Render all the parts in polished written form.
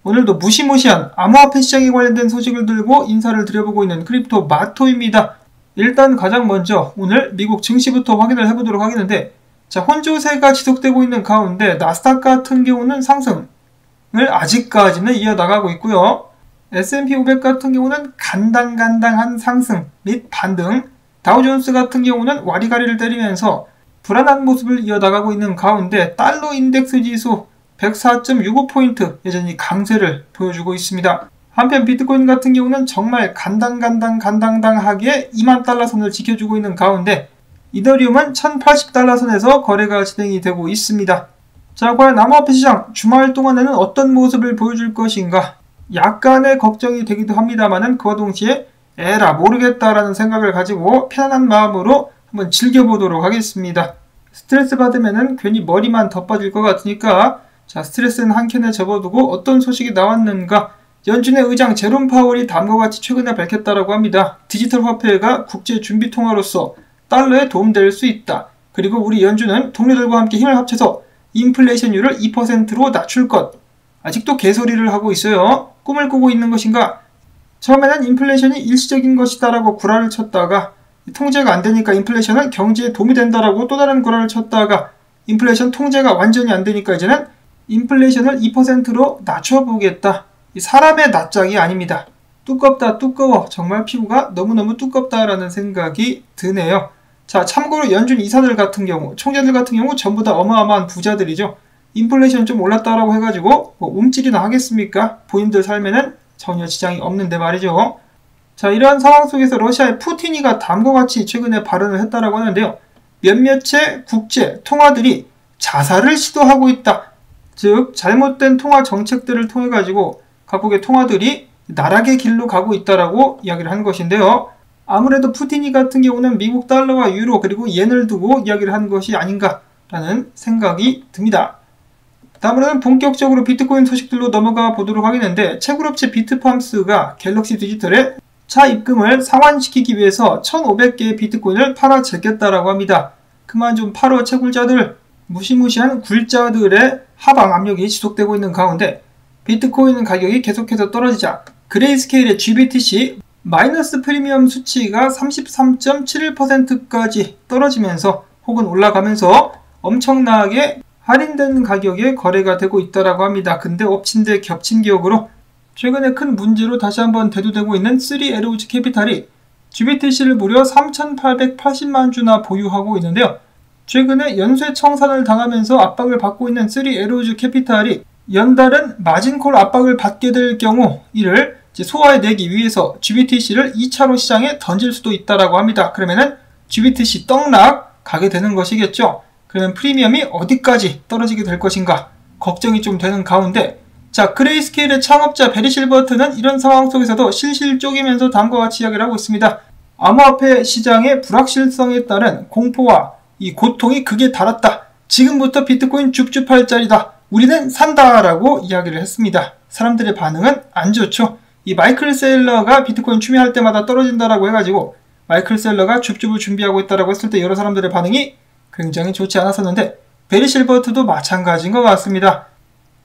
오늘도 무시무시한 암호화폐 시장에 관련된 소식을 들고 인사를 드려보고 있는 크립토 마토입니다. 일단 가장 먼저 오늘 미국 증시부터 확인을 해보도록 하겠는데, 자, 혼조세가 지속되고 있는 가운데 나스닥 같은 경우는 상승을 아직까지는 이어나가고 있고요. S&P 500 같은 경우는 간당간당한 상승 및 반등, 다우존스 같은 경우는 와리가리를 때리면서 불안한 모습을 이어나가고 있는 가운데 달러 인덱스 지수 104.65포인트 여전히 강세를 보여주고 있습니다. 한편 비트코인 같은 경우는 정말 간당하게 2만 달러 선을 지켜주고 있는 가운데 이더리움은 1080달러 선에서 거래가 진행이 되고 있습니다. 자, 과연 암호화폐 시장 주말 동안에는 어떤 모습을 보여줄 것인가? 약간의 걱정이 되기도 합니다만은 그와 동시에 에라 모르겠다라는 생각을 가지고 편안한 마음으로 한번 즐겨보도록 하겠습니다. 스트레스 받으면은 괜히 머리만 더 빠질 것 같으니까, 자, 스트레스는 한켠에 접어두고 어떤 소식이 나왔는가? 연준의 의장 제롬 파월이 다음과 같이 최근에 밝혔다라고 합니다. 디지털 화폐가 국제 준비 통화로서 달러에 도움될 수 있다. 그리고 우리 연준은 동료들과 함께 힘을 합쳐서 인플레이션율을 2%로 낮출 것. 아직도 개소리를 하고 있어요. 꿈을 꾸고 있는 것인가? 처음에는 인플레이션이 일시적인 것이다라고 구라를 쳤다가 통제가 안 되니까 인플레이션은 경제에 도움이 된다라고 또 다른 구라를 쳤다가 인플레이션 통제가 완전히 안 되니까 이제는 인플레이션을 2%로 낮춰보겠다. 사람의 낯짝이 아닙니다. 두껍다, 두꺼워. 정말 피부가 너무너무 두껍다라는 생각이 드네요. 자, 참고로 연준 이사들 같은 경우, 총재들 같은 경우 전부 다 어마어마한 부자들이죠. 인플레이션 좀 올랐다라고 해가지고 뭐 움찔이나 하겠습니까? 본인들 삶에는 전혀 지장이 없는데 말이죠. 자, 이러한 상황 속에서 러시아의 푸틴이가 다음과 같이 최근에 발언을 했다라고 하는데요. 몇몇의 국제 통화들이 자살을 시도하고 있다. 즉, 잘못된 통화 정책들을 통해 가지고 각국의 통화들이 나락의 길로 가고 있다라고 이야기를 한 것인데요. 아무래도 푸틴이 같은 경우는 미국 달러와 유로 그리고 옌을 두고 이야기를 한 것이 아닌가라는 생각이 듭니다. 다음으로는 본격적으로 비트코인 소식들로 넘어가 보도록 하겠는데, 채굴업체 비트팜스가 갤럭시 디지털에 차 입금을 상환시키기 위해서 1,500개의 비트코인을 팔아 제꼈다라고 합니다. 그만 좀 팔어 채굴자들, 무시무시한 굴자들의 하방 압력이 지속되고 있는 가운데 비트코인 가격이 계속해서 떨어지자 그레이스케일의 GBTC 마이너스 프리미엄 수치가 33.71%까지 떨어지면서 혹은 올라가면서 엄청나게 할인된 가격에 거래가 되고 있다라고 합니다. 근데 엎친 데 겹친 격으로 최근에 큰 문제로 다시 한번 대두되고 있는 3에로우즈 캐피탈이 GBTC를 무려 3,880만 주나 보유하고 있는데요. 최근에 연쇄 청산을 당하면서 압박을 받고 있는 3에로우즈 캐피탈이 연달은 마진콜 압박을 받게 될 경우 이를 소화해내기 위해서 GBTC를 2차로 시장에 던질 수도 있다라고 합니다. 그러면은 GBTC 떡락 가게 되는 것이겠죠. 그러면 프리미엄이 어디까지 떨어지게 될 것인가 걱정이 좀 되는 가운데, 자, 그레이스케일의 창업자 베리 실버트는 이런 상황 속에서도 실실 쪼개면서 다음과 같이 이야기를 하고 있습니다. 암호화폐 시장의 불확실성에 따른 공포와 이 고통이 극에 달았다. 지금부터 비트코인 줍줍할 자리다. 우리는 산다라고 이야기를 했습니다. 사람들의 반응은 안 좋죠. 이 마이클 세일러가 비트코인 추미할 때마다 떨어진다라고 해가지고 마이클 세일러가 줍줍을 준비하고 있다라고 했을 때 여러 사람들의 반응이 굉장히 좋지 않았었는데, 베리 실버트도 마찬가지인 것 같습니다.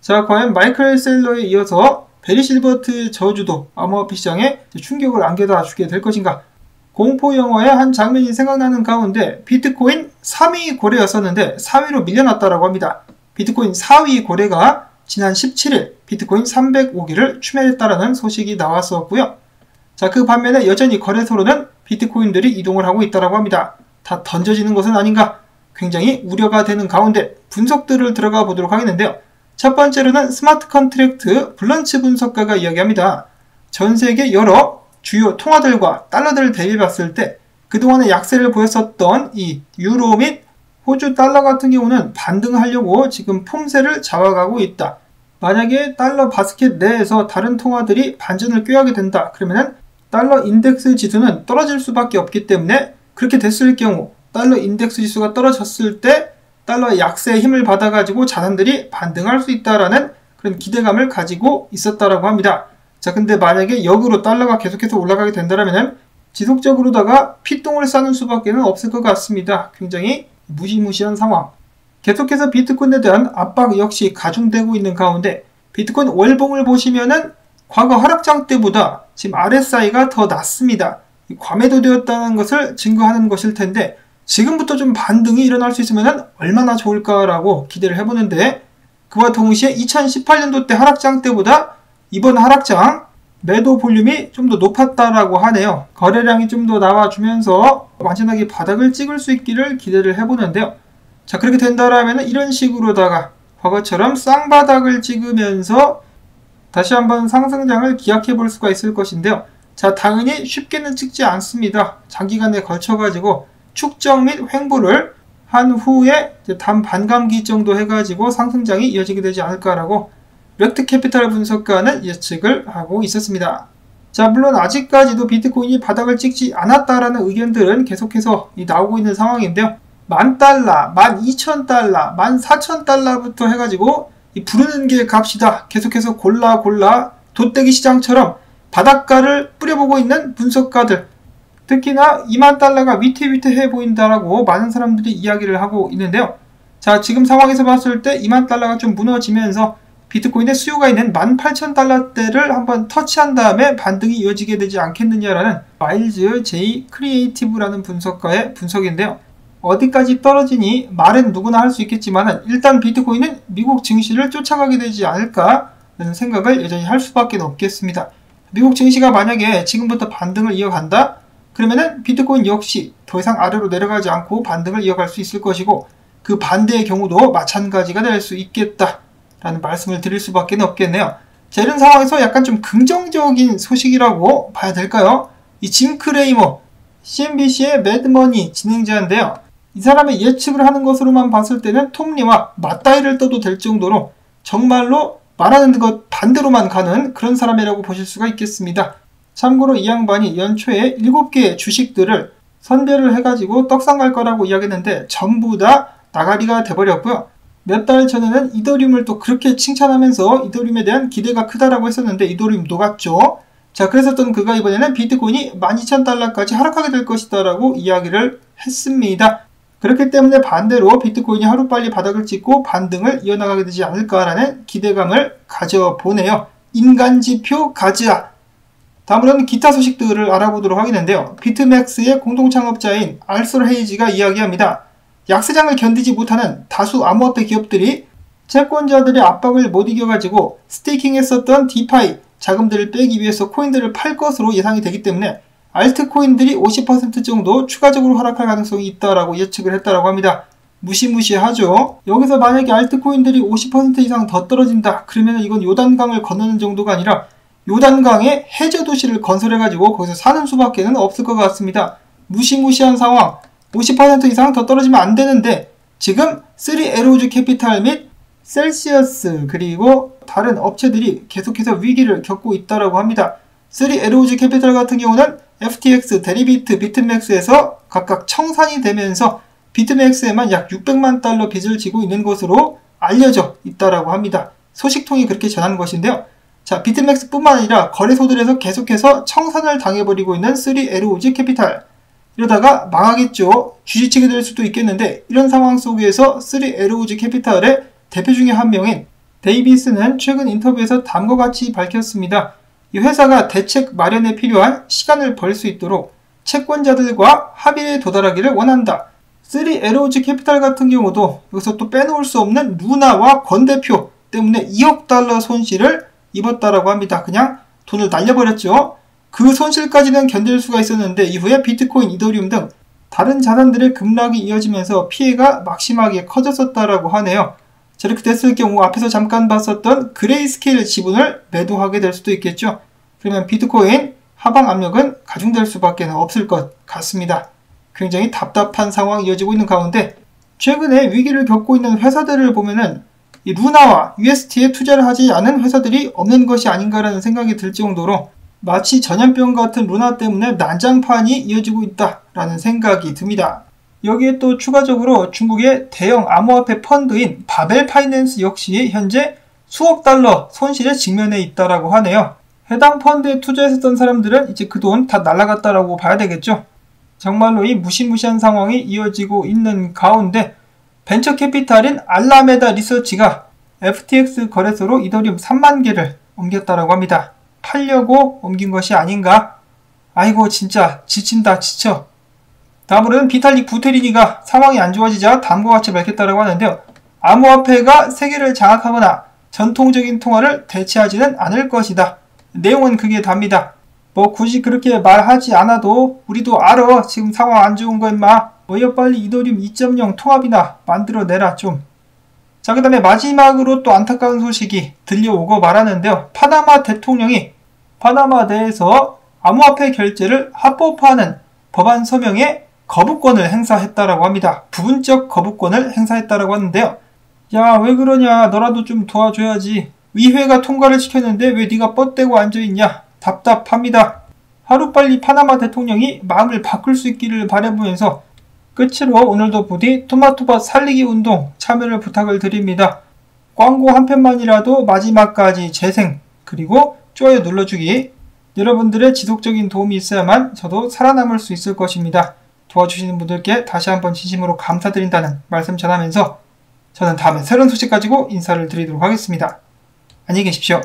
자, 과연 마이클 세일러에 이어서 베리 실버트의 저주도 암호화폐 시장에 충격을 안겨다 주게 될 것인가? 공포 영화의 한 장면이 생각나는 가운데 비트코인 3위 고래였었는데 4위로 밀려났다라고 합니다. 비트코인 4위 고래가 지난 17일 비트코인 305개를 추멸했다라는 소식이 나왔었고요. 자, 그 반면에 여전히 거래소로는 비트코인들이 이동을 하고 있다라고 합니다. 다 던져지는 것은 아닌가? 굉장히 우려가 되는 가운데 분석들을 들어가 보도록 하겠는데요. 첫 번째로는 스마트 컨트랙트 블런치 분석가가 이야기합니다. 전 세계 여러 주요 통화들과 달러들을 대비해 봤을 때 그동안의 약세를 보였었던 이 유로 및 호주 달러 같은 경우는 반등하려고 지금 폼새를 잡아가고 있다. 만약에 달러 바스켓 내에서 다른 통화들이 반전을 꾀하게 된다. 그러면은 달러 인덱스 지수는 떨어질 수밖에 없기 때문에, 그렇게 됐을 경우 달러 인덱스 지수가 떨어졌을 때 달러의 약세에 힘을 받아가지고 자산들이 반등할 수 있다라는 그런 기대감을 가지고 있었다라고 합니다. 자, 근데 만약에 역으로 달러가 계속해서 올라가게 된다면은 지속적으로다가 피똥을 싸는 수밖에 없을 것 같습니다. 굉장히 무시무시한 상황. 계속해서 비트코인에 대한 압박 역시 가중되고 있는 가운데 비트코인 월봉을 보시면은 과거 하락장 때보다 지금 RSI가 더 낮습니다. 과매도되었다는 것을 증거하는 것일 텐데 지금부터 좀 반등이 일어날 수 있으면 얼마나 좋을까라고 기대를 해보는데, 그와 동시에 2018년도 때 하락장 때보다 이번 하락장 매도 볼륨이 좀 더 높았다라고 하네요. 거래량이 좀 더 나와주면서 완전하게 바닥을 찍을 수 있기를 기대를 해보는데요. 자, 그렇게 된다라면 이런 식으로다가 과거처럼 쌍바닥을 찍으면서 다시 한번 상승장을 기약해 볼 수가 있을 것인데요. 자, 당연히 쉽게는 찍지 않습니다. 장기간에 걸쳐가지고 축적 및 횡보를 한 후에 단 반감기 정도 해가지고 상승장이 이어지게 되지 않을까라고 렉트캐피탈 분석가는 예측을 하고 있었습니다. 자, 물론 아직까지도 비트코인이 바닥을 찍지 않았다라는 의견들은 계속해서 나오고 있는 상황인데요. $10,000, $12,000, $14,000부터 해가지고 부르는 게 값이다. 계속해서 골라 돗대기 시장처럼 바닥가를 뿌려보고 있는 분석가들, 특히나 $20,000가 위태위태해 보인다라고 많은 사람들이 이야기를 하고 있는데요. 자, 지금 상황에서 봤을 때 $20,000가 좀 무너지면서 비트코인의 수요가 있는 $18,000대를 한번 터치한 다음에 반등이 이어지게 되지 않겠느냐라는 마일즈 J 크리에이티브라는 분석가의 분석인데요. 어디까지 떨어지니 말은 누구나 할 수 있겠지만 일단 비트코인은 미국 증시를 쫓아가게 되지 않을까라는 생각을 여전히 할 수밖에 없겠습니다. 미국 증시가 만약에 지금부터 반등을 이어간다? 그러면은 비트코인 역시 더 이상 아래로 내려가지 않고 반등을 이어갈 수 있을 것이고, 그 반대의 경우도 마찬가지가 될 수 있겠다라는 말씀을 드릴 수밖에 없겠네요. 자, 이런 상황에서 약간 좀 긍정적인 소식이라고 봐야 될까요? 이 짐 크레이머, CNBC의 매드머니 진행자인데요. 이 사람의 예측을 하는 것으로만 봤을 때는 톱니와 맞다이를 떠도 될 정도로 정말로 말하는 것 반대로만 가는 그런 사람이라고 보실 수가 있겠습니다. 참고로 이 양반이 연초에 7개의 주식들을 선별을 해가지고 떡상 갈 거라고 이야기했는데 전부 다 나가리가 돼버렸고요. 몇 달 전에는 이더리움을 또 그렇게 칭찬하면서 이더리움에 대한 기대가 크다라고 했었는데 이더리움 녹았죠. 자, 그랬었던 그가 이번에는 비트코인이 $12,000까지 하락하게 될 것이다 라고 이야기를 했습니다. 그렇기 때문에 반대로 비트코인이 하루빨리 바닥을 찍고 반등을 이어나가게 되지 않을까라는 기대감을 가져보네요. 인간지표 가즈아. 다음으로는 기타 소식들을 알아보도록 하겠는데요. 비트맥스의 공동창업자인 알솔 헤이지가 이야기합니다. 약세장을 견디지 못하는 다수 암호화폐 기업들이 채권자들의 압박을 못 이겨가지고 스테이킹했었던 디파이 자금들을 빼기 위해서 코인들을 팔 것으로 예상이 되기 때문에 알트코인들이 50% 정도 추가적으로 하락할 가능성이 있다라고 예측을 했다라고 합니다. 무시무시하죠. 여기서 만약에 알트코인들이 50% 이상 더 떨어진다. 그러면 이건 요단강을 건너는 정도가 아니라 요단강에 해저 도시를 건설해가지고 거기서 사는 수밖에는 없을 것 같습니다. 무시무시한 상황. 50% 이상 더 떨어지면 안 되는데 지금 3에로즈 캐피탈 및 셀시어스 그리고 다른 업체들이 계속해서 위기를 겪고 있다라고 합니다. 3에로즈 캐피탈 같은 경우는 FTX, 데리비트, 비트맥스에서 각각 청산이 되면서 비트맥스에만 약 $600만 빚을 지고 있는 것으로 알려져 있다라고 합니다. 소식통이 그렇게 전한 것인데요. 자, 비트맥스 뿐만 아니라 거래소들에서 계속해서 청산을 당해버리고 있는 3에로즈 캐피탈. 이러다가 망하겠죠. 쥐지치게 될 수도 있겠는데 이런 상황 속에서 3에로즈 캐피탈의 대표 중에 한 명인 데이비스는 최근 인터뷰에서 다음과 같이 밝혔습니다. 이 회사가 대책 마련에 필요한 시간을 벌 수 있도록 채권자들과 합의에 도달하기를 원한다. 3에로즈 캐피탈 같은 경우도 여기서 또 빼놓을 수 없는 루나와 권 대표 때문에 $2억 손실을 입었다라고 합니다. 그냥 돈을 날려버렸죠. 그 손실까지는 견딜 수가 있었는데 이후에 비트코인, 이더리움 등 다른 자산들의 급락이 이어지면서 피해가 막심하게 커졌었다라고 하네요. 저렇게 됐을 경우 앞에서 잠깐 봤었던 그레이스케일 지분을 매도하게 될 수도 있겠죠. 그러면 비트코인 하방 압력은 가중될 수밖에 없을 것 같습니다. 굉장히 답답한 상황이 이어지고 있는 가운데 최근에 위기를 겪고 있는 회사들을 보면은 이 루나와 UST에 투자를 하지 않은 회사들이 없는 것이 아닌가라는 생각이 들 정도로 마치 전염병 같은 루나 때문에 난장판이 이어지고 있다라는 생각이 듭니다. 여기에 또 추가적으로 중국의 대형 암호화폐 펀드인 바벨 파이낸스 역시 현재 수억 달러 손실에 직면해 있다라고 하네요. 해당 펀드에 투자했었던 사람들은 이제 그 돈 다 날아갔다라고 봐야 되겠죠. 정말로 이 무시무시한 상황이 이어지고 있는 가운데 벤처 캐피탈인 알라메다 리서치가 FTX 거래소로 이더리움 3만 개를 옮겼다라고 합니다. 팔려고 옮긴 것이 아닌가? 아이고 진짜 지친다 지쳐. 다음으로는 비탈릭 부테리니가 상황이 안 좋아지자 다음과 같이 밝혔다라고 하는데요. 암호화폐가 세계를 장악하거나 전통적인 통화를 대체하지는 않을 것이다. 내용은 그게 답니다. 뭐 굳이 그렇게 말하지 않아도 우리도 알아. 지금 상황 안 좋은 거 임마. 어여 빨리 이더리움 2.0 통합이나 만들어내라 좀. 자, 그 다음에 마지막으로 또 안타까운 소식이 들려오고 말하는데요. 파나마 대통령이 파나마 내에서 암호화폐 결제를 합법화하는 법안 서명에 거부권을 행사했다라고 합니다. 부분적 거부권을 행사했다라고 하는데요. 야, 왜 그러냐. 너라도 좀 도와줘야지. 의회가 통과를 시켰는데 왜 네가 뻗대고 앉아있냐. 답답합니다. 하루빨리 파나마 대통령이 마음을 바꿀 수 있기를 바라보면서 끝으로 오늘도 부디 토마토밭 살리기 운동 참여를 부탁을 드립니다. 광고 한 편만이라도 마지막까지 재생 그리고 좋아요 눌러주기. 여러분들의 지속적인 도움이 있어야만 저도 살아남을 수 있을 것입니다. 도와주시는 분들께 다시 한번 진심으로 감사드린다는 말씀 전하면서 저는 다음에 새로운 소식 가지고 인사를 드리도록 하겠습니다. 안녕히 계십시오.